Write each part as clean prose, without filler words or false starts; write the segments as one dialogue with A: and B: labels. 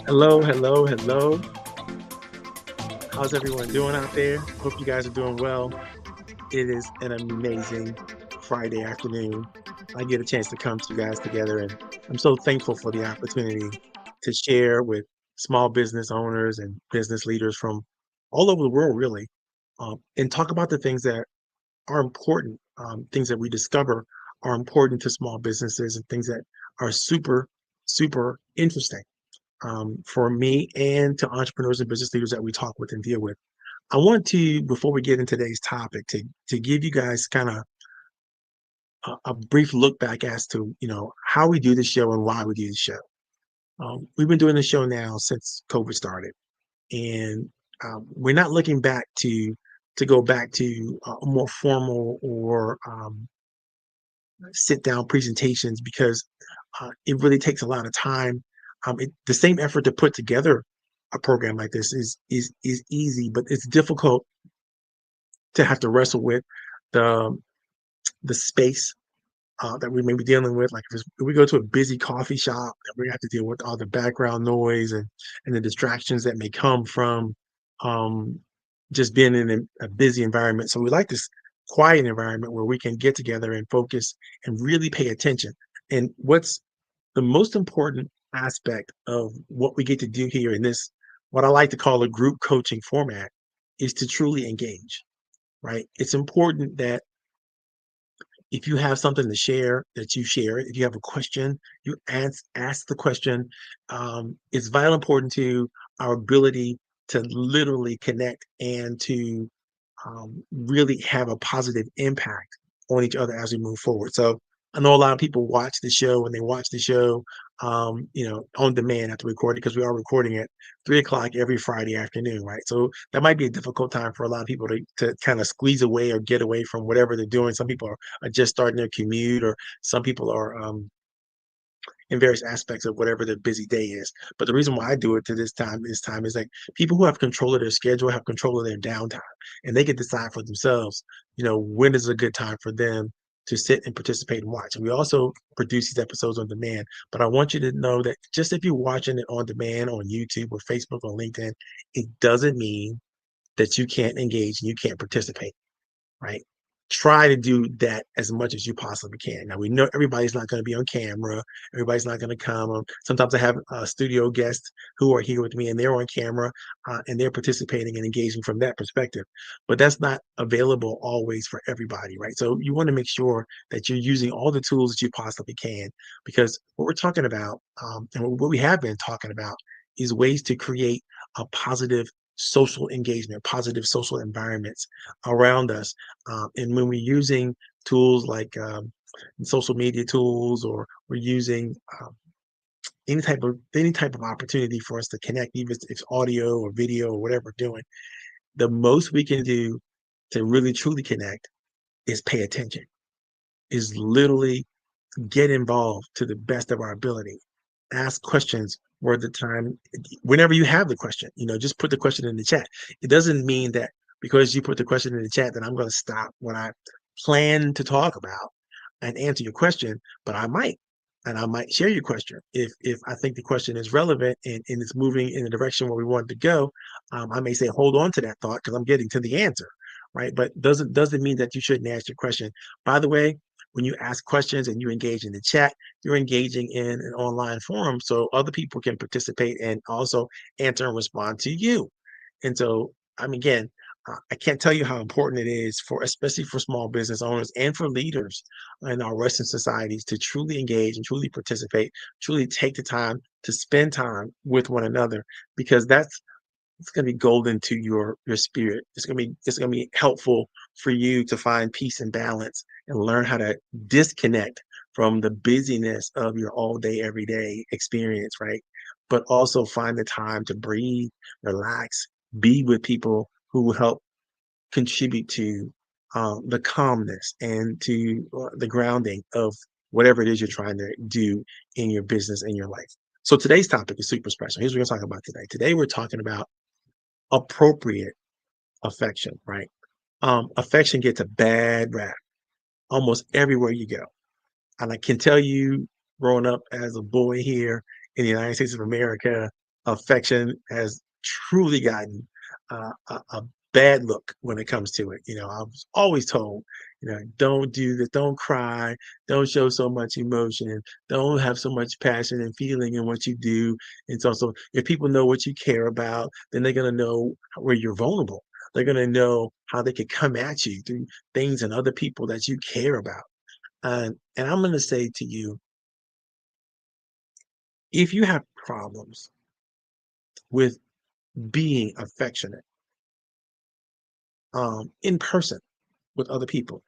A: Hello, hello, hello. How's everyone doing out there? Hope you guys are doing well. It is an amazing Friday afternoon. I get a chance to come to you guys together, and I'm so thankful for the opportunity to share with small business owners and business leaders from all over the world, really, and talk about the things that are important, things that we discover are important to small businesses, and things that are super, super interesting for me and to entrepreneurs and business leaders that we talk with and deal with. I want to, before we get into today's topic, to give you guys kind of a brief look back as to how we do the show and why we do the show. We've been doing the show now since COVID started, and we're not looking back to go back to more formal or sit down presentations because it really takes a lot of time. The same effort to put together a program like this is easy, but it's difficult to have to wrestle with the the space that we may be dealing with. Like if we go to a busy coffee shop, we have to deal with all the background noise and the distractions that may come from um, just being in a busy environment. So we like this quiet environment where we can get together and focus and really pay attention. And what's the most important aspect of what we get to do here in this, what I like to call a group coaching format, is to truly engage, right? It's important that if you have something to share, that you share it. If you have a question, you ask the question. It's vital important to our ability to literally connect and to really have a positive impact on each other as we move forward. So I know a lot of people watch the show and they watch the show, on demand after recording because we are recording at 3 o'clock every Friday afternoon, right? So that might be a difficult time for a lot of people to kind of squeeze away or get away from whatever they're doing. Some people are just starting their commute, or some people are in various aspects of whatever their busy day is. But the reason why I do it to this time is like people who have control of their schedule have control of their downtime, and they can decide for themselves, when is a good time for them to sit and participate and watch. And we also produce these episodes on demand. But I want you to know that just if you're watching it on demand on YouTube or Facebook or LinkedIn, it doesn't mean that you can't engage and you can't participate, right? Try to do that as much as you possibly can. Now we know everybody's not going to be on camera. Everybody's not going to come. Sometimes I have studio guests who are here with me and they're on camera and they're participating and engaging from that perspective. But that's not available always for everybody, right? So you want to make sure that you're using all the tools that you possibly can, because what we're talking about and what we have been talking about is ways to create a positive social engagement, positive social environments around us. And when we're using tools like social media tools, or we're using any type of opportunity for us to connect, even if it's audio or video or whatever we're doing, the most we can do to really truly connect is pay attention. Is literally get involved to the best of our ability. Ask questions where the time, whenever you have the question, just put the question in the chat. It doesn't mean that because you put the question in the chat that I'm going to stop what I plan to talk about and answer your question, but I might. And I might share your question if I think the question is relevant and it's moving in the direction where we want it to go. I may say, hold on to that thought because I'm getting to the answer, right? But doesn't mean that you shouldn't ask your question. By the way, when you ask questions and you engage in the chat, you're engaging in an online forum so other people can participate and also answer and respond to you. And so, again, I can't tell you how important it is for, especially for small business owners and for leaders in our Western societies, to truly engage and truly participate, truly take the time to spend time with one another, because it's going to be golden to your spirit. It's going to be helpful for you to find peace and balance and learn how to disconnect from the busyness of your all day, everyday experience, right? But also find the time to breathe, relax, be with people who will help contribute to the calmness and to the grounding of whatever it is you're trying to do in your business and your life. So today's topic is super special. Here's what we're going to talk about today. Today we're talking about appropriate affection, right? Affection gets a bad rap almost everywhere you go. And I can tell you, growing up as a boy here in the United States of America, affection has truly gotten a bad look when it comes to it. I was always told, don't do this, don't cry, don't show so much emotion, don't have so much passion and feeling in what you do. And so if people know what you care about, then they're going to know where you're vulnerable. They're going to know how they could come at you through things and other people that you care about. And I'm going to say to you, if you have problems with being affectionate in person with other people,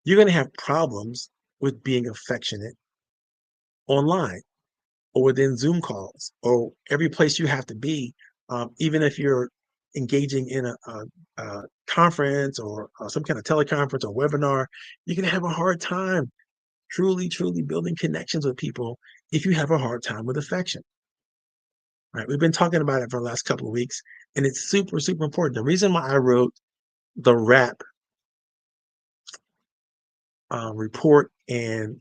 A: you're going to have problems with being affectionate online or within Zoom calls or every place you have to be, even if you're engaging in a conference or some kind of teleconference or webinar. You're going to have a hard time truly building connections with people if you have a hard time with affection. Right? We've been talking about it for the last couple of weeks, and it's super important. The reason why I wrote the RAP report and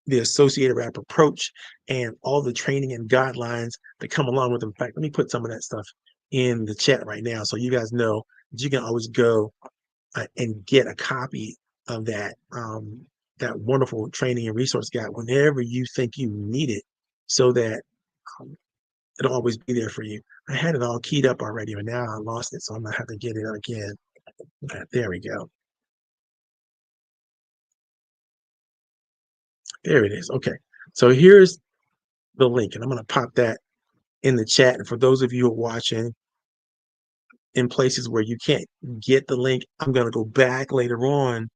A: the associated RAP approach and all the training and guidelines that come along with it. In fact, let me put some of that stuff in the chat right now so you guys know that you can always go and get a copy of that wonderful training and resource guide whenever you think you need it, so that um, it'll always be there for you. I had it all keyed up already, but now I lost it, so I'm gonna have to get it again. There we go. There it is. Okay. So here's the link, and I'm going to pop that in the chat. And for those of you who are watching in places where you can't get the link, I'm going to go back later on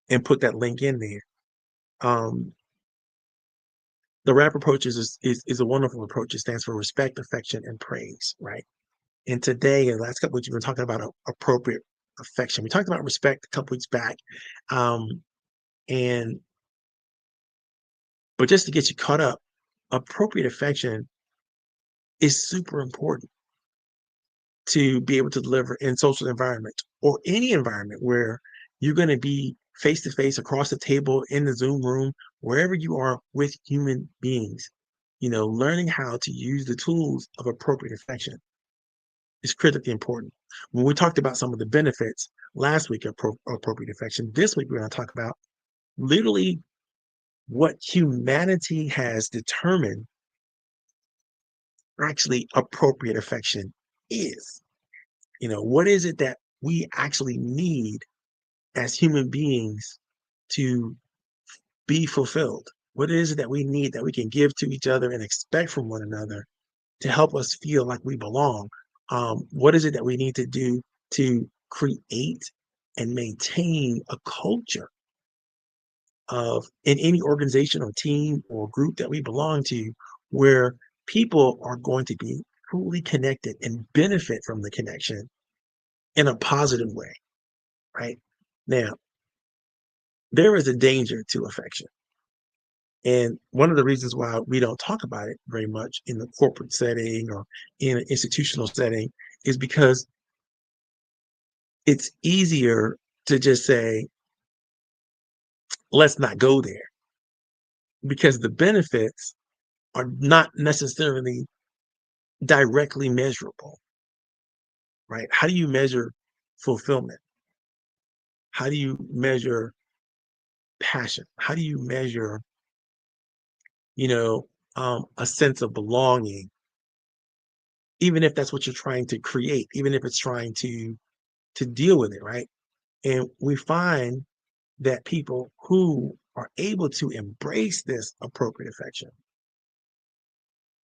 A: and put that link in there. The RAP approach is a wonderful approach. It stands for respect, affection, and praise, right? And today, in the last couple of weeks, we've been talking about appropriate affection. We talked about respect a couple weeks back. Um, and but just to get you caught up, appropriate affection is super important to be able to deliver in social environment or any environment where you're going to be face to face across the table in the Zoom room, wherever you are with human beings. Learning how to use the tools of appropriate affection is critically important. When we talked about some of the benefits last week of appropriate affection, this week we're going to talk about literally what humanity has determined actually appropriate affection is. What is it that we actually need as human beings to be fulfilled? What is it that we need that we can give to each other and expect from one another to help us feel like we belong? What is it that we need to do to create and maintain a culture of in any organization or team or group that we belong to, where people are going to be truly connected and benefit from the connection in a positive way, right? Now, there is a danger to affection. And one of the reasons why we don't talk about it very much in the corporate setting or in an institutional setting is because it's easier to just say, let's not go there, because the benefits are not necessarily directly measurable, right? How do you measure fulfillment? How do you measure passion? How do you measure, a sense of belonging, even if that's what you're trying to create, even if it's trying to deal with it, right? And we find that people who are able to embrace this appropriate affection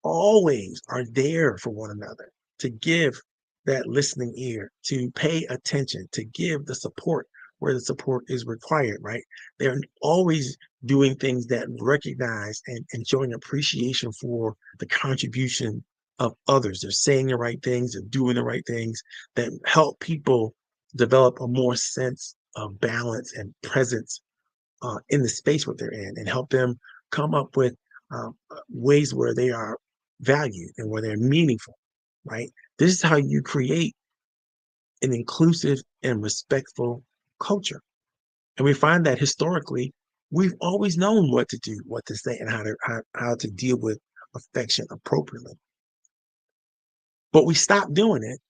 A: always are there for one another, to give that listening ear, to pay attention, to give the support where the support is required, right? They're always doing things that recognize and showing appreciation for the contribution of others. They're saying the right things, they're doing the right things that help people develop a more sense of balance and presence in the space what they're in, and help them come up with ways where they are valued and where they're meaningful, right? This is how you create an inclusive and respectful culture. And we find that historically, we've always known what to do, what to say, and how to deal with affection appropriately. But we stopped doing it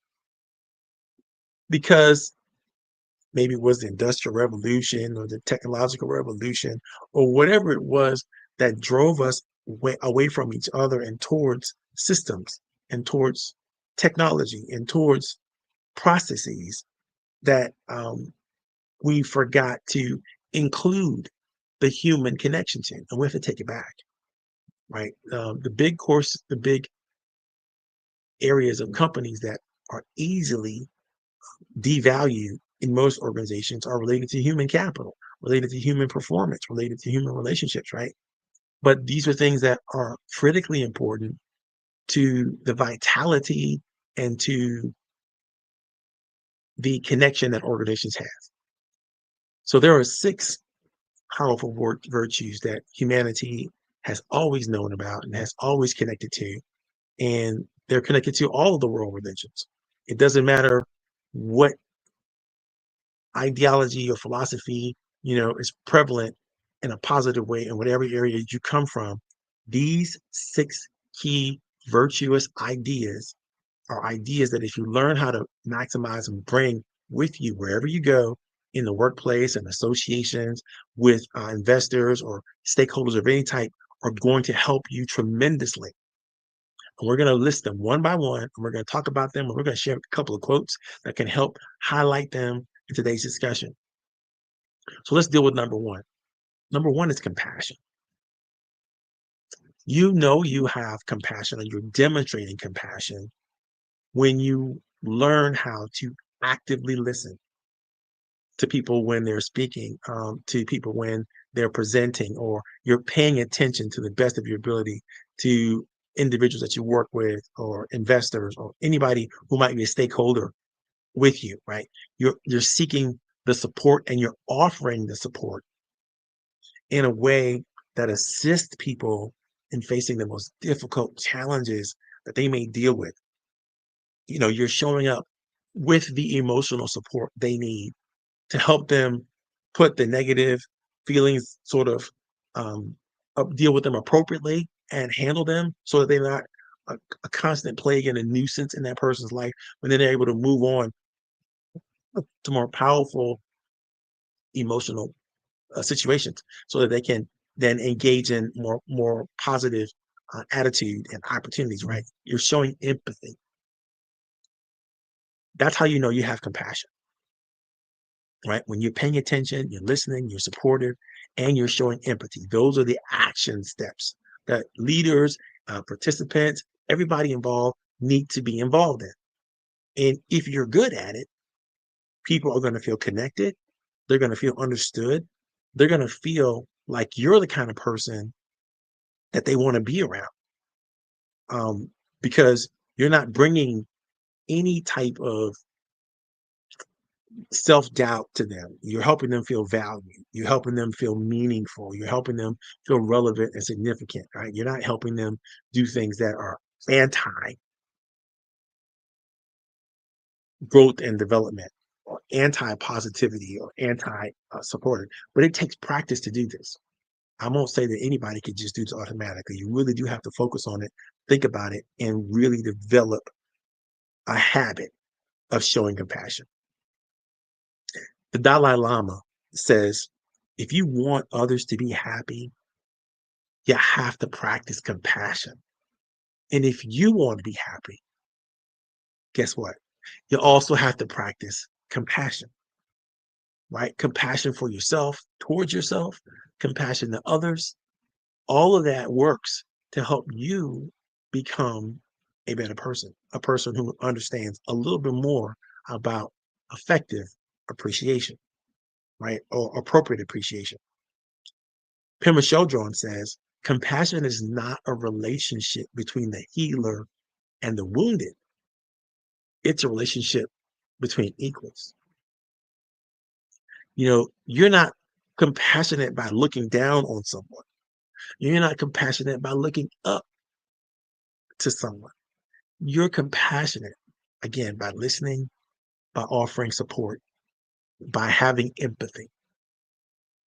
A: because maybe it was the Industrial Revolution or the technological revolution or whatever it was that drove us away from each other and towards systems and towards technology and towards processes that we forgot to include the human connection to, and we have to take it back, right? The big areas of companies that are easily devalued in most organizations are related to human capital, related to human performance, related to human relationships, right? But these are things that are critically important to the vitality and to the connection that organizations have. So there are 6 powerful virtues that humanity has always known about and has always connected to, and they're connected to all of the world religions. It doesn't matter what ideology or philosophy, is prevalent in a positive way in whatever area you come from. These 6 key virtuous ideas are ideas that if you learn how to maximize and bring with you wherever you go in the workplace and associations with investors or stakeholders of any type, are going to help you tremendously. And we're going to list them one by one, and we're going to talk about them, and we're going to share a couple of quotes that can help highlight them in today's discussion. So let's deal with number 1. Number 1 is compassion. You know you have compassion and you're demonstrating compassion when you learn how to actively listen to people when they're speaking, to people when they're presenting, or you're paying attention to the best of your ability to individuals that you work with or investors or anybody who might be a stakeholder with you, right? You're seeking the support and you're offering the support in a way that assists people in facing the most difficult challenges that they may deal with. You're showing up with the emotional support they need to help them put the negative feelings sort of deal with them appropriately and handle them so that they're not a constant plague and a nuisance in that person's life, when then they're able to move on to more powerful emotional situations so that they can then engage in more positive attitude and opportunities, right? You're showing empathy. That's how you know you have compassion, right? When you're paying attention, you're listening, you're supportive, and you're showing empathy. Those are the action steps that leaders, participants, everybody involved need to be involved in. And if you're good at it, people are going to feel connected. They're going to feel understood. They're going to feel like you're the kind of person that they want to be around, because you're not bringing any type of self-doubt to them. You're helping them feel valued. You're helping them feel meaningful. You're helping them feel relevant and significant, right? You're not helping them do things that are anti growth and development or anti positivity or anti supportive. But it takes practice to do this. I won't say that anybody can just do this automatically. You really do have to focus on it, think about it, and really develop a habit of showing compassion. The Dalai Lama says, if you want others to be happy, you have to practice compassion. And if you want to be happy, guess what? You also have to practice compassion, right? Compassion for yourself, towards yourself, compassion to others. All of that works to help you become a better person, a person who understands a little bit more about effective appreciation, right? Or appropriate appreciation. Pema Chodron says, compassion is not a relationship between the healer and the wounded. It's a relationship between equals. You're not compassionate by looking down on someone. You're not compassionate by looking up to someone. You're compassionate, again, by listening, by offering support, by having empathy.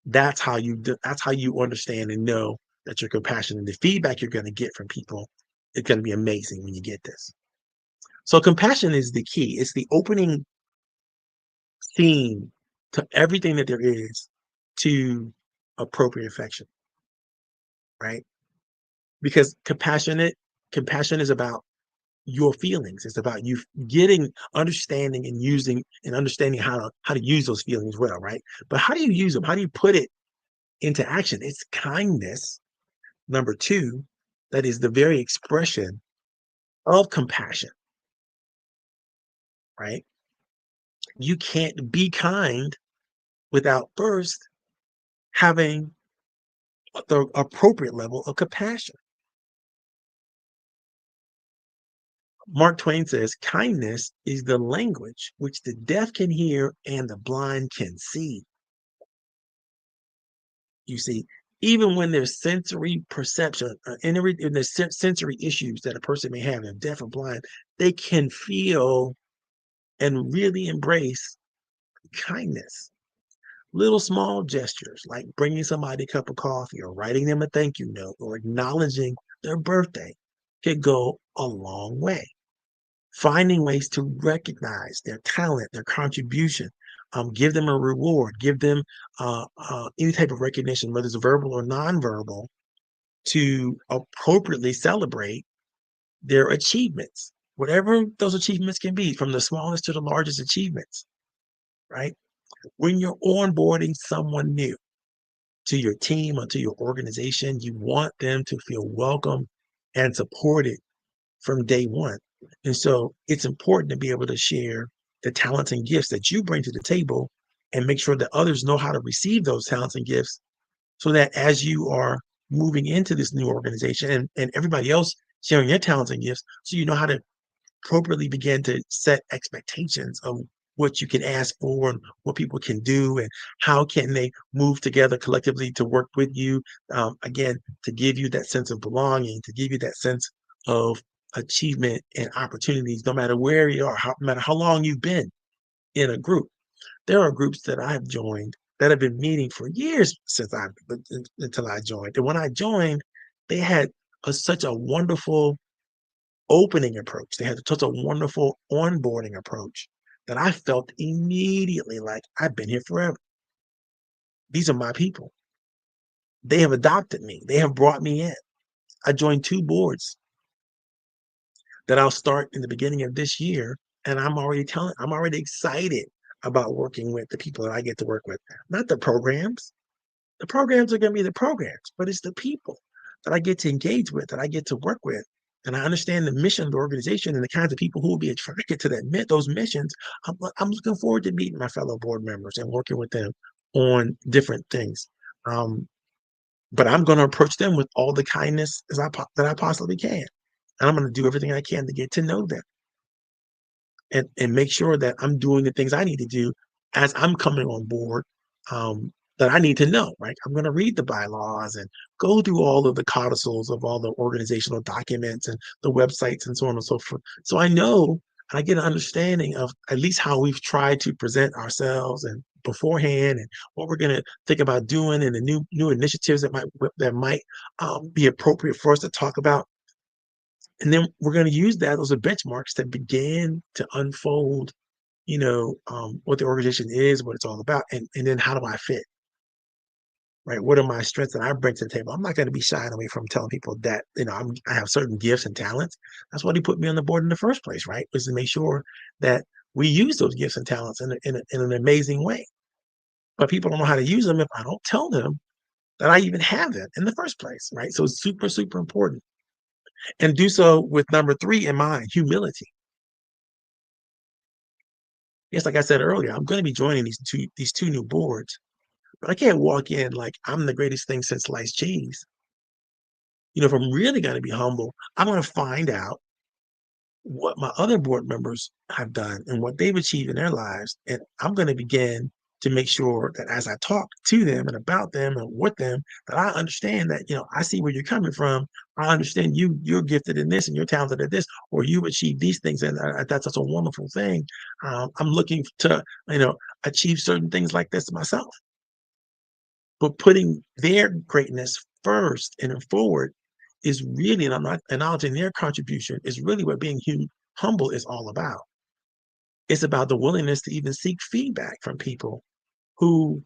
A: That's how you understand and know that you're compassionate. And the feedback you're going to get from people is going to be amazing when you get this. So compassion is the key. It's the opening theme to everything that there is to appropriate affection, right? Because compassion is about your feelings. It's about you getting understanding and using and understanding how to use those feelings well, right? But how do you use them? How do you put it into action? It's kindness. Number two, that is the very expression of compassion, right? You can't be kind without first having the appropriate level of compassion. Mark Twain says, kindness is the language which the deaf can hear and the blind can see. You see, even when there's sensory perception, and there's sensory issues that a person may have, they're deaf or blind, they can feel and really embrace kindness. Little small gestures like bringing somebody a cup of coffee or writing them a thank you note or acknowledging their birthday could go a long way. Finding ways to recognize their talent, their contribution, give them a reward, give them any type of recognition, whether it's verbal or nonverbal, to appropriately celebrate their achievements, whatever those achievements can be, from the smallest to the largest achievements, right? When you're onboarding someone new to your team or to your organization, you want them to feel welcome and supported from day one. And so it's important to be able to share the talents and gifts that you bring to the table and make sure that others know how to receive those talents and gifts so that as you are moving into this new organization and everybody else sharing their talents and gifts, so you know how to appropriately begin to set expectations of what you can ask for and what people can do and how can they move together collectively to work with you, again, to give you that sense of belonging, to give you that sense of achievement and opportunities, no matter where you are, no matter how long you've been in a group. There are groups that I've joined that have been meeting for years since until I joined, and when I joined, they had such a wonderful opening approach. They had such a wonderful onboarding approach that I felt immediately like I've been here forever. These are my people. They have adopted me. They have brought me in. I joined two boards that I'll start in the beginning of this year, and I'm already excited about working with the people that I get to work with, not the programs. The programs are going to be the programs, but it's the people that I get to engage with, that I get to work with. And I understand the mission of the organization and the kinds of people who will be attracted to those missions. I'm looking forward to meeting my fellow board members and working with them on different things. Um, but I'm going to approach them with all the kindness that I possibly can. And I'm going to do everything I can to get to know them and make sure that I'm doing the things I need to do as I'm coming on board, that I need to know, right? I'm going to read the bylaws and go through all of the codicils of all the organizational documents and the websites and so on and so forth. So I know and I get an understanding of at least how we've tried to present ourselves and beforehand and what we're going to think about doing and the new initiatives that might be appropriate for us to talk about, and then we're going to use that those are benchmarks that begin to unfold, what the organization is, what it's all about, and then how do I fit, right? What are my strengths that I bring to the table? I'm not going to be shying away from telling people that I have certain gifts and talents. That's why he put me on the board in the first place, right? Was to make sure that we use those gifts and talents in an amazing way. But people don't know how to use them if I don't tell them that I even have it in the first place, right? So it's super, super important. And do so with number three in mind, humility. Yes, like I said earlier, I'm going to be joining these two new boards, but I can't walk in like I'm the greatest thing since sliced cheese. If I'm really going to be humble, I'm going to find out what my other board members have done and what they've achieved in their lives, and I'm going to begin to make sure that as I talk to them and about them and with them, that I understand that I see where you're coming from. I understand you're gifted in this and you're talented at this, or you achieve these things, and that's such a wonderful thing. I'm looking to achieve certain things like this myself, but putting their greatness first and forward is really, and I'm not acknowledging their contribution, is really what being humble is all about. It's about the willingness to even seek feedback from people who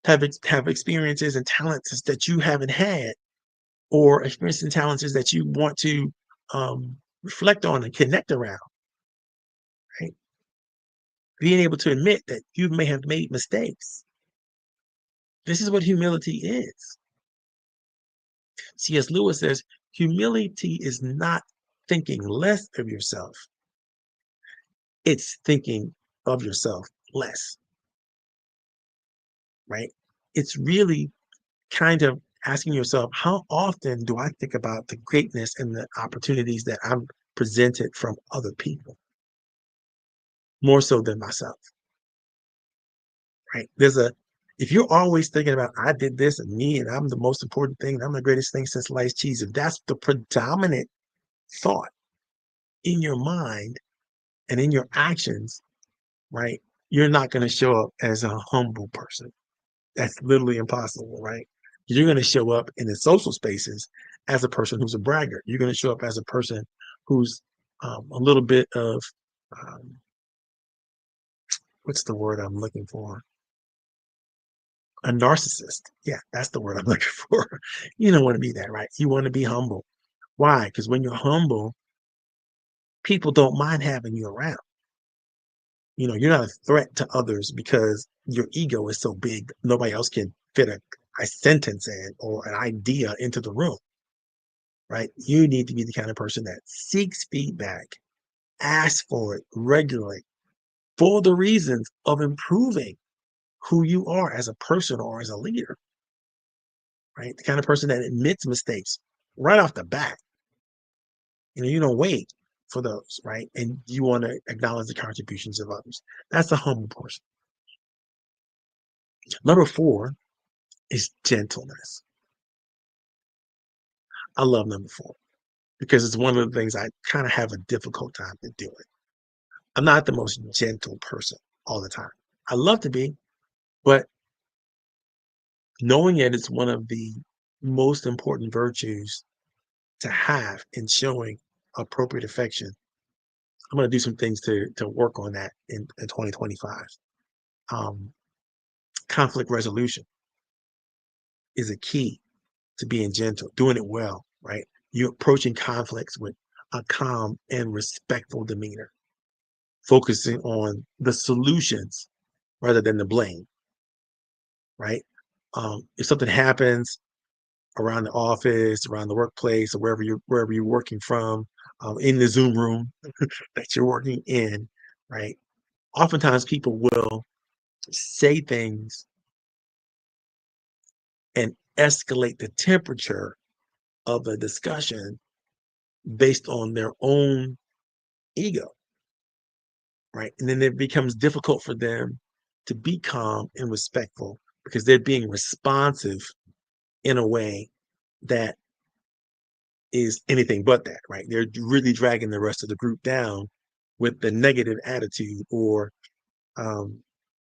A: have experiences and talents that you haven't had, or experiences and talents that you want to reflect on and connect around, right? Being able to admit that you may have made mistakes. This is what humility is. C.S. Lewis says, humility is not thinking less of yourself. It's thinking of yourself less, right? It's really kind of asking yourself, how often do I think about the greatness and the opportunities that I'm presented from other people, more so than myself, right? If you're always thinking about, I did this and me, and I'm the most important thing, and I'm the greatest thing since sliced cheese, if that's the predominant thought in your mind and in your actions, right? You're not going to show up as a humble person. That's literally impossible, right? You're going to show up in the social spaces as a person who's a braggart. You're going to show up as a person who's a little bit of um, what's the word I'm looking for? A narcissist. Yeah, that's the word I'm looking for. You don't want to be that, right? You want to be humble. Why? Because when you're humble, people don't mind having you around. You're not a threat to others because your ego is so big, nobody else can fit a sentence in or an idea into the room, right? You need to be the kind of person that seeks feedback, asks for it regularly for the reasons of improving who you are as a person or as a leader, right? The kind of person that admits mistakes right off the bat. You don't wait for those, right? And you want to acknowledge the contributions of others. That's a humble person. Number 4 is gentleness. I love number 4 because it's one of the things I kind of have a difficult time in doing. I'm not the most gentle person all the time. I love to be, but knowing it is one of the most important virtues to have in showing appropriate affection. I'm going to do some things to work on that in 2025. Um, Conflict resolution is a key to being gentle, doing it well, right? You're approaching conflicts with a calm and respectful demeanor, focusing on the solutions rather than the blame, right? If something happens around the office, around the workplace, or wherever you're working from, in the Zoom room that you're working in, right? Oftentimes people will say things and escalate the temperature of a discussion based on their own ego, right? And then it becomes difficult for them to be calm and respectful because they're being responsive in a way that is anything but that, right? They're really dragging the rest of the group down with the negative attitude or um,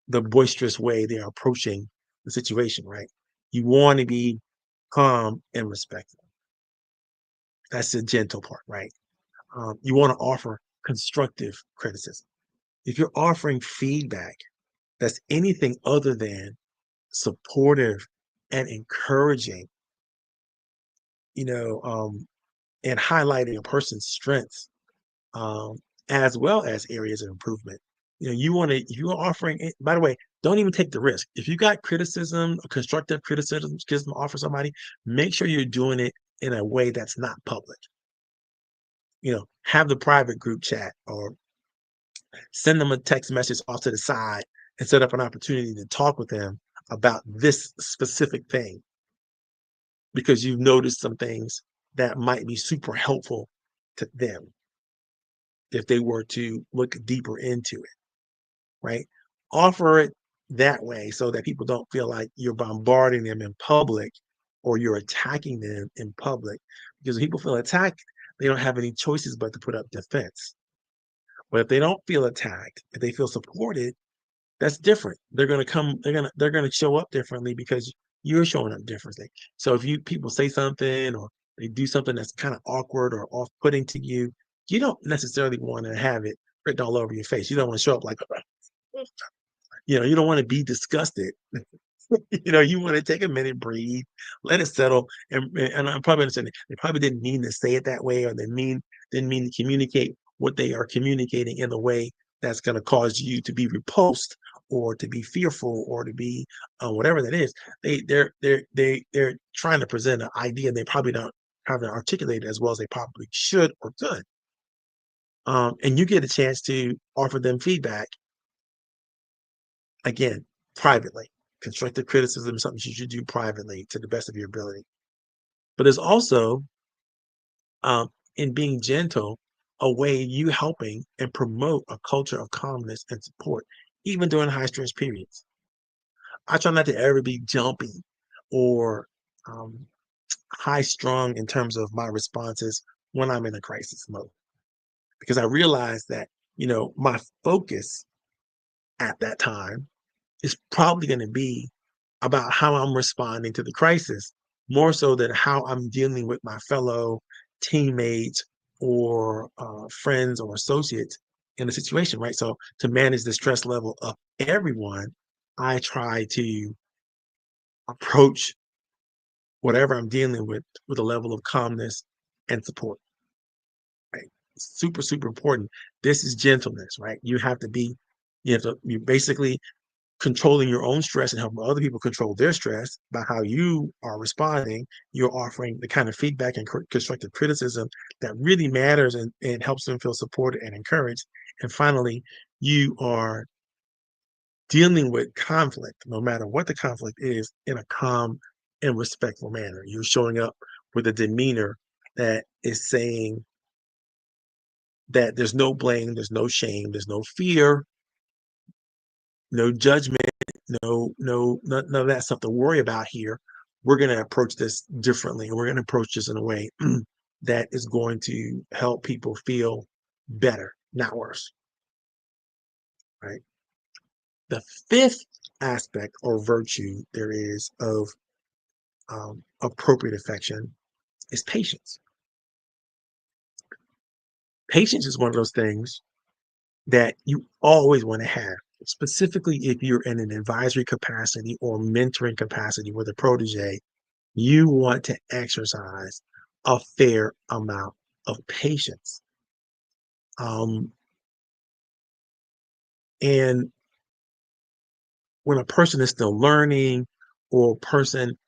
A: the boisterous way they're approaching the situation, right? You want to be calm and respectful. That's the gentle part, right? You want to offer constructive criticism. If you're offering feedback that's anything other than supportive and encouraging, you know, um, and highlighting a person's strengths, um, as well as areas of improvement. You want to, if you're offering it, by the way, don't even take the risk. If you got criticism, constructive criticism to offer somebody, make sure you're doing it in a way that's not public. Have the private group chat or send them a text message off to the side and set up an opportunity to talk with them about this specific thing because you've noticed some things that might be super helpful to them if they were to look deeper into it, right? Offer it that way so that people don't feel like you're bombarding them in public or you're attacking them in public. Because when people feel attacked, they don't have any choices but to put up defense. But if they don't feel attacked, if they feel supported, that's different. They're gonna show up differently because you're showing up differently. So if people say something or they do something that's kind of awkward or off-putting to you, you don't necessarily want to have it written all over your face. You don't want to show up like, you don't want to be disgusted. You want to take a minute, breathe, let it settle, and I'm probably understanding they probably didn't mean to say it that way, or didn't mean to communicate what they are communicating in a way that's going to cause you to be repulsed or to be fearful or to be whatever that is. They're trying to present an idea they probably don't have it articulated as well as they probably should or could. And you get a chance to offer them feedback again privately. Constructive criticism is something you should do privately to the best of your ability. But there's also, in being gentle, a way you helping and promote a culture of calmness and support, even during high stress periods. I try not to ever be jumpy or um, high strung in terms of my responses when I'm in a crisis mode, because I realize that, my focus at that time is probably going to be about how I'm responding to the crisis, more so than how I'm dealing with my fellow teammates or friends or associates in the situation, right? So to manage the stress level of everyone, I try to approach whatever I'm dealing with a level of calmness and support, right? Super, super important. This is gentleness, right? You basically controlling your own stress and helping other people control their stress by how you are responding. You're offering the kind of feedback and constructive criticism that really matters and helps them feel supported and encouraged. And finally, you are dealing with conflict, no matter what the conflict is, in a calm and respectful manner. You're showing up with a demeanor that is saying that there's no blame, there's no shame, there's no fear, no judgment, none of that stuff to worry about here. We're going to approach this differently, and we're going to approach this in a way that is going to help people feel better, not worse, right? The fifth aspect or virtue there is of appropriate affection is patience. Patience is one of those things that you always want to have, specifically if you're in an advisory capacity or mentoring capacity with a protege. You want to exercise a fair amount of patience. Um, and when a person is still learning or a person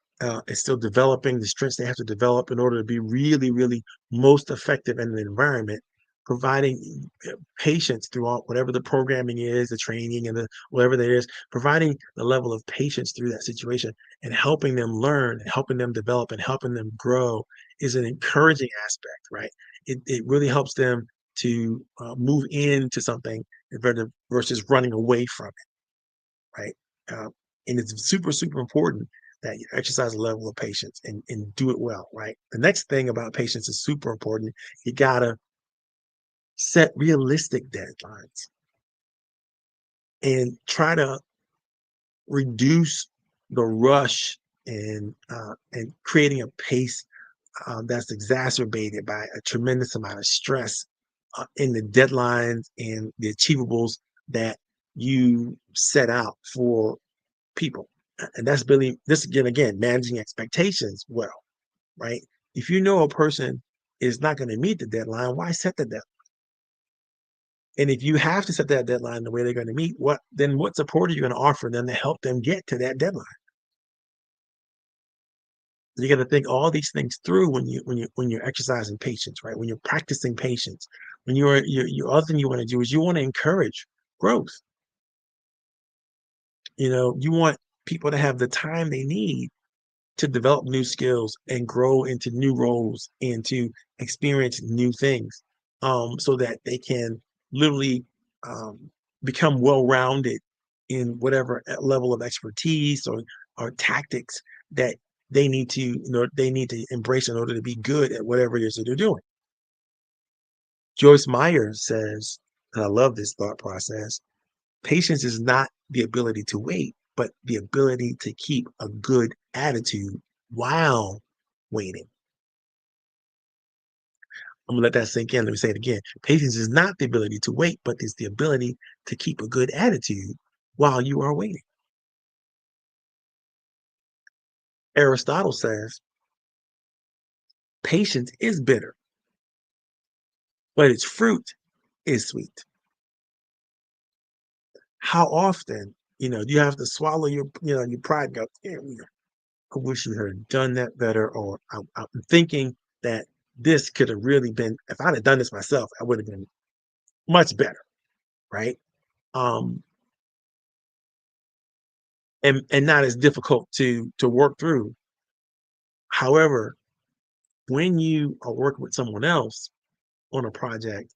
A: is still developing the strengths they have to develop in order to be really, really most effective in an environment, providing patience throughout whatever the programming is, the training and the whatever that is, providing the level of patience through that situation and helping them learn and helping them develop and helping them grow is an encouraging aspect, right? It really helps them to move into something versus running away from it, right? Uh, and it's super, super important that you exercise a level of patience and do it well, right? The next thing about patience is super important. You gotta set realistic deadlines and try to reduce the rush and creating a pace that's exacerbated by a tremendous amount of stress in the deadlines and the achievables that you set out for people. And that's really this again managing expectations well, right? If you know a person is not going to meet the deadline, why set the deadline? And if you have to set that deadline the way they're going to meet, what support are you going to offer them to help them get to that deadline? You got to think all these things through when you're exercising patience, right? When you're practicing patience, when you other thing you want to do is you want to encourage growth. You want people to have the time they need to develop new skills and grow into new roles and to experience new things, so that they can literally um, become well-rounded in whatever level of expertise or tactics that they need to embrace in order to be good at whatever it is that they're doing. Joyce Meyer says, and I love this thought process, patience is not the ability to wait, but the ability to keep a good attitude while waiting. I'm gonna let that sink in. Let me say it again. Patience is not the ability to wait, but it's the ability to keep a good attitude while you are waiting. Aristotle says patience is bitter, but its fruit is sweet. How often, do you have to swallow your pride and go, "Damn, I wish you had done that better," or I'm thinking that this could have really been, if I'd have done this myself, I would have been much better, right? Um, and not as difficult to work through. However, when you are working with someone else on a project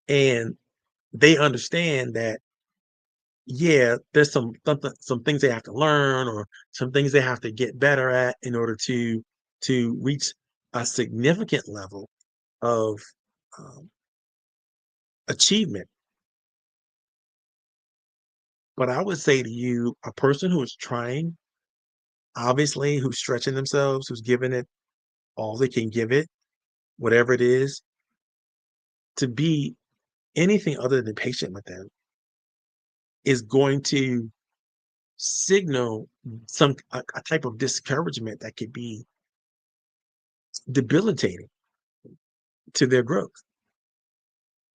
A: and they understand that, yeah, there's some things they have to learn or some things they have to get better at in order to reach a significant level of um, achievement. But I would say to you, a person who is trying, obviously, who's stretching themselves, who's giving it all they can give it, whatever it is, to be anything other than patient with them is going to signal a type of discouragement that could be debilitating to their growth,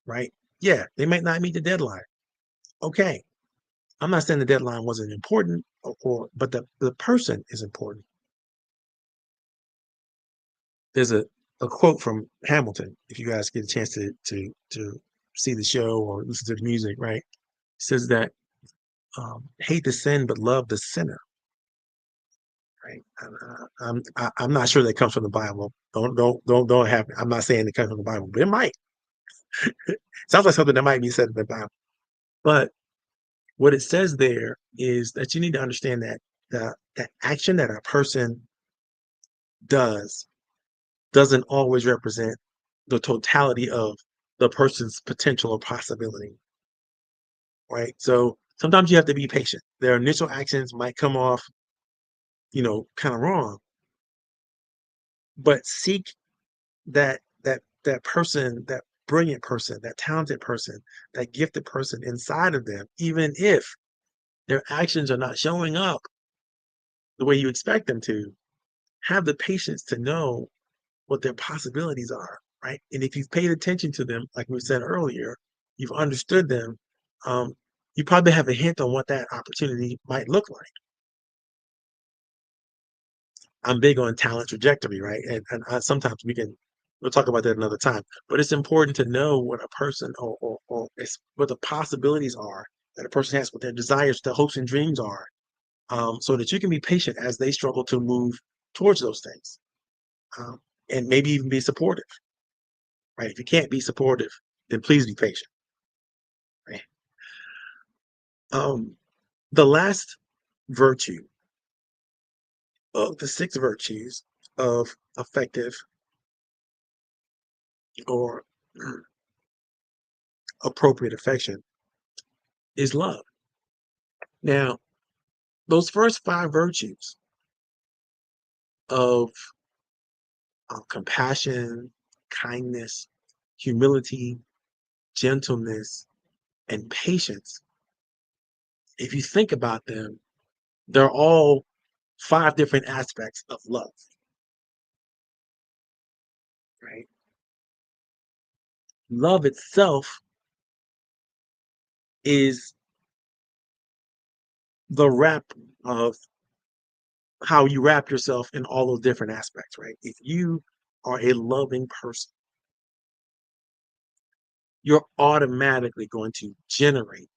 A: right? Yeah, they might not meet the deadline. Okay. I'm not saying the deadline wasn't important but the person is important. There's a quote from Hamilton, if you guys get a chance to see the show or listen to the music, right? It says that hate the sin but love the sinner, right? I'm not sure that comes from the Bible. Don't have. I'm not saying it comes from the Bible, but it might. Sounds like something that might be said in the Bible. But what it says there is that you need to understand that the action that a person does doesn't always represent the totality of the person's potential or possibility, right? So sometimes you have to be patient. Their initial actions might come off, kind of wrong, but seek that person, that brilliant person, that talented person, that gifted person inside of them, even if their actions are not showing up the way you expect them to, have the patience to know what their possibilities are, right? And if you've paid attention to them, like we said earlier, you've understood them, um, you probably have a hint on what that opportunity might look like. I'm big on talent trajectory, right? And sometimes we'll talk about that another time. But it's important to know what a person or what the possibilities are that a person has, what their desires, their hopes and dreams are, so that you can be patient as they struggle to move towards those things, um, and maybe even be supportive, right? If you can't be supportive, then please be patient, right? Um, the last virtue of the six virtues of effective or appropriate affection is love. Now, those first five virtues of compassion, kindness, humility, gentleness, and patience, if you think about them, they're all five different aspects of love, right? Love itself is the wrap of how you wrap yourself in all those different aspects, right? If you are a loving person, you're automatically going to generate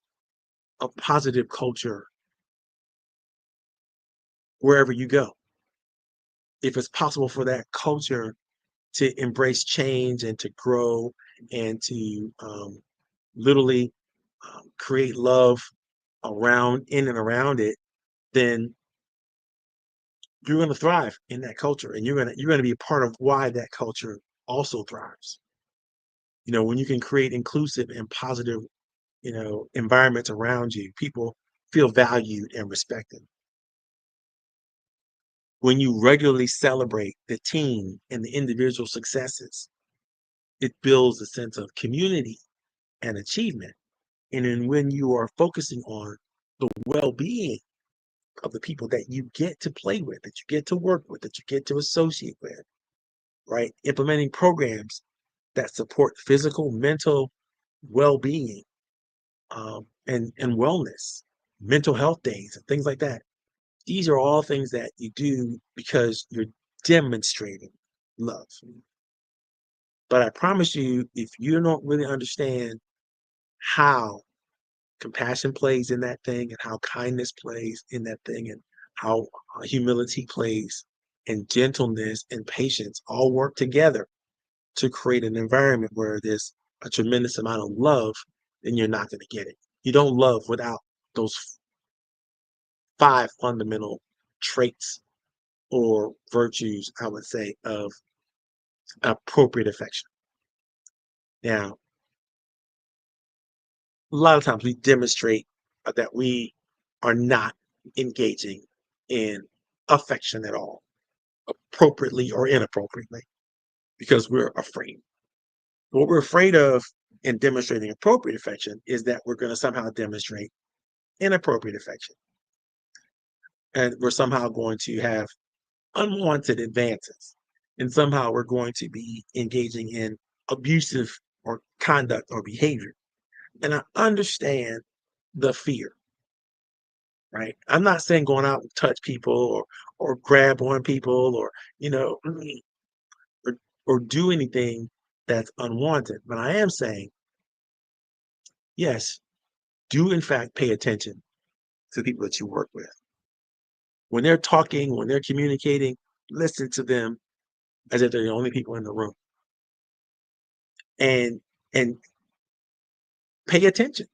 A: a positive culture wherever you go. If it's possible for that culture to embrace change and to grow and to literally create love around in and around it, then you're going to thrive in that culture, and you're going to be a part of why that culture also thrives. When you can create inclusive and positive, environments around you, people feel valued and respected. When you regularly celebrate the team and the individual successes, it builds a sense of community and achievement. And then when you are focusing on the well-being of the people that you get to play with, that you get to work with, that you get to associate with, right? Implementing programs that support physical, mental well-being, and wellness, mental health days, and things like that. These are all things that you do because you're demonstrating love. But I promise you, if you don't really understand how compassion plays in that thing, and how kindness plays in that thing, and how humility plays, and gentleness and patience all work together to create an environment where there's a tremendous amount of love, then you're not going to get it. You don't love without those 5 fundamental traits or virtues, I would say, of appropriate affection. Now, a lot of times we demonstrate that we are not engaging in affection at all, appropriately or inappropriately, because we're afraid. What we're afraid of in demonstrating appropriate affection is that we're going to somehow demonstrate inappropriate affection. And we're somehow going to have unwanted advances. And somehow we're going to be engaging in abusive or conduct or behavior. And I understand the fear, right? I'm not saying going out and touch people, or grab on people, or you know, or, or do anything that's unwanted. But I am saying, yes, do in fact pay attention to the people that you work with. When they're talking, when they're communicating, listen to them as if they're the only people in the room. And pay attention,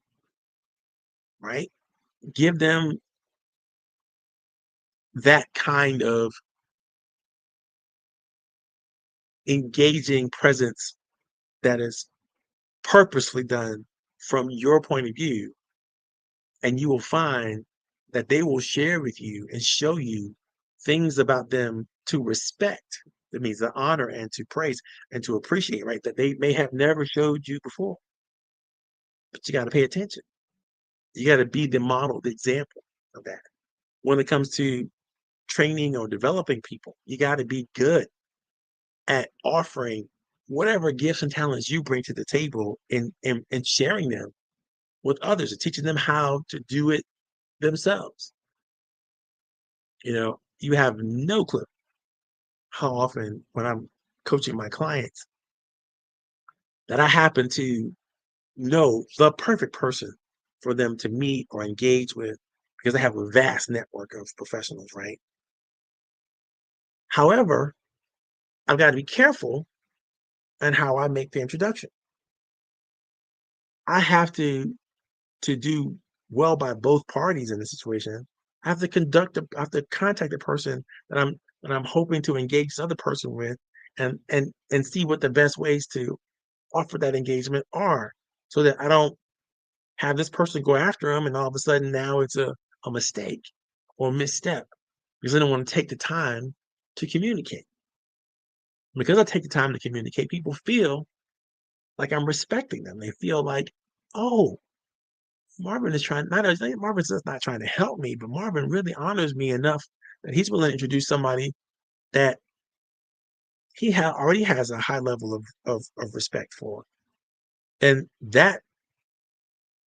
A: right? Give them that kind of engaging presence that is purposely done from your point of view, and you will find that they will share with you and show you things about them to respect. That means to honor and to praise and to appreciate, right? That they may have never showed you before. But you got to pay attention. You got to be the model, the example of that. When it comes to training or developing people, you got to be good at offering whatever gifts and talents you bring to the table, and sharing them with others, and teaching them how to do it themselves. You have no clue how often when I'm coaching my clients that I happen to know the perfect person for them to meet or engage with, because I have a vast network of professionals, right? However, I've got to be careful in how I make the introduction. I have to do well by both parties in the situation. I have to contact the person that I'm hoping to engage this other person with, and see what the best ways to offer that engagement are, so that I don't have this person go after them and all of a sudden now it's a mistake or a misstep, because I don't want to take the time to communicate. Because I take the time to communicate, people feel like I'm respecting them. They feel like, oh, Marvin is trying, not Marvin's just not trying to help me, but Marvin really honors me enough that he's willing to introduce somebody that already has a high level of respect for. And that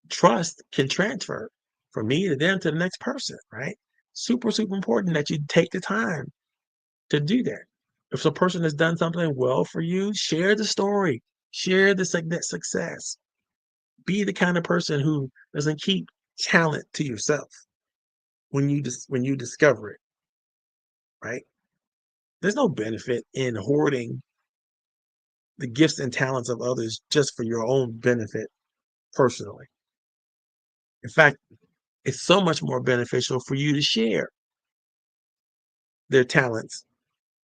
A: trust can transfer from me to them to the next person, right? Super, super important that you take the time to do that. If a person has done something well for you, share the story, share that success. Be the kind of person who doesn't keep talent to yourself when you discover it, right? There's no benefit in hoarding the gifts and talents of others just for your own benefit personally. In fact, it's so much more beneficial for you to share their talents,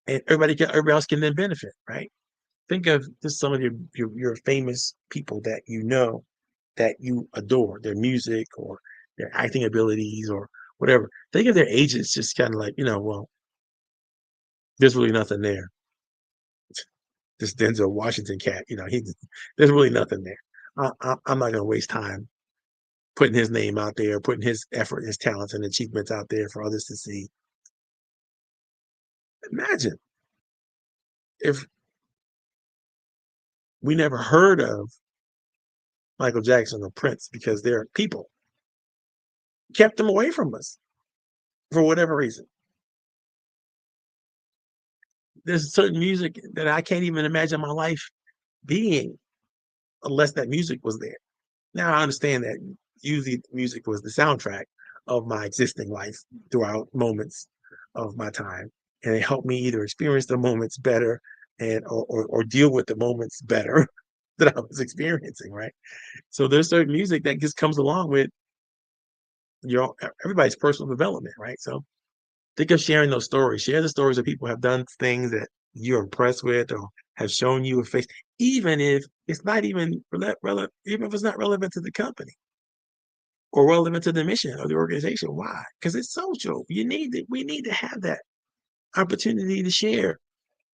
A: and everybody else can then benefit, right? Think of just some of your famous people that you know, that you adore, their music or their acting abilities or whatever. Think of their agents just kind of like, well, There's really nothing there. This Denzel Washington cat, there's really nothing there. I'm not gonna waste time putting his name out there, putting his effort, his talents, and achievements out there for others to see. Imagine if we never heard of Michael Jackson or Prince because their people kept them away from us for whatever reason. There's certain music that I can't even imagine my life being unless that music was there. Now I understand that usually music was the soundtrack of my existing life throughout moments of my time, and it helped me either experience the moments better and or deal with the moments better that I was experiencing. Right. So there's certain music that just comes along with your everybody's personal development. Right. So think of sharing those stories. Share the stories of people who have done things that you're impressed with or have shown you a face, even if it's not even relevant, even if it's not relevant to the company or relevant to the mission of the organization. Why? Because it's social. We need to have that opportunity to share,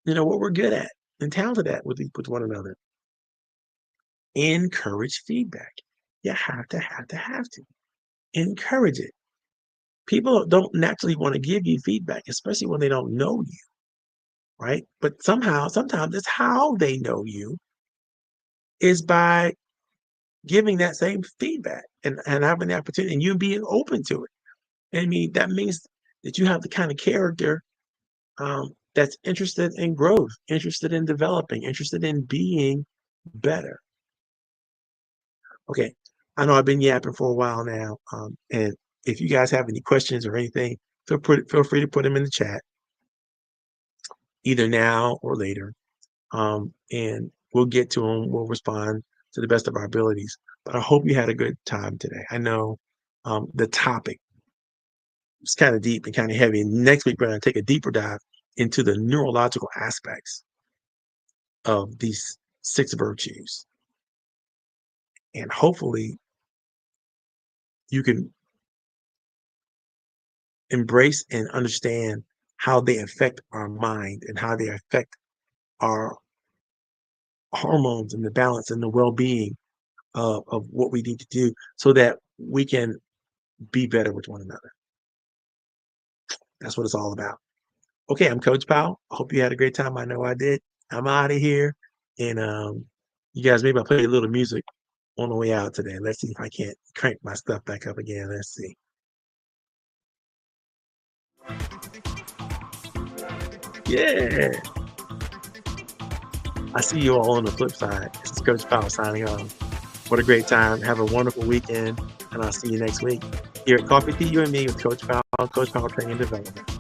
A: what we're good at and talented at with one another. Encourage feedback. You have to encourage it. People don't naturally want to give you feedback, especially when they don't know you, right? But sometimes it's how they know you is by giving that same feedback and having the opportunity and you being open to it. I mean, that means that you have the kind of character that's interested in growth, interested in developing, interested in being better. Okay, I know I've been yapping for a while now, and if you guys have any questions or anything, feel free to put them in the chat, either now or later, and we'll get to them. We'll respond to the best of our abilities. But I hope you had a good time today. I know the topic is kind of deep and kind of heavy. And next week, we're going to take a deeper dive into the neurological aspects of these 6 virtues. And hopefully, you can embrace and understand how they affect our mind and how they affect our hormones and the balance and the well-being of what we need to do so that we can be better with one another. That's what it's all about. Okay, I'm Coach Powell. I hope you had a great time. I know I did. I'm out of here. And you guys, maybe I'll play a little music on the way out today. Let's see if I can't crank my stuff back up again. Let's see. Yeah. I see you all on the flip side. This is Coach Powell signing off. What a great time. Have a wonderful weekend. And I'll see you next week here at Coffee Tea, You and Me with Coach Powell Training and Development.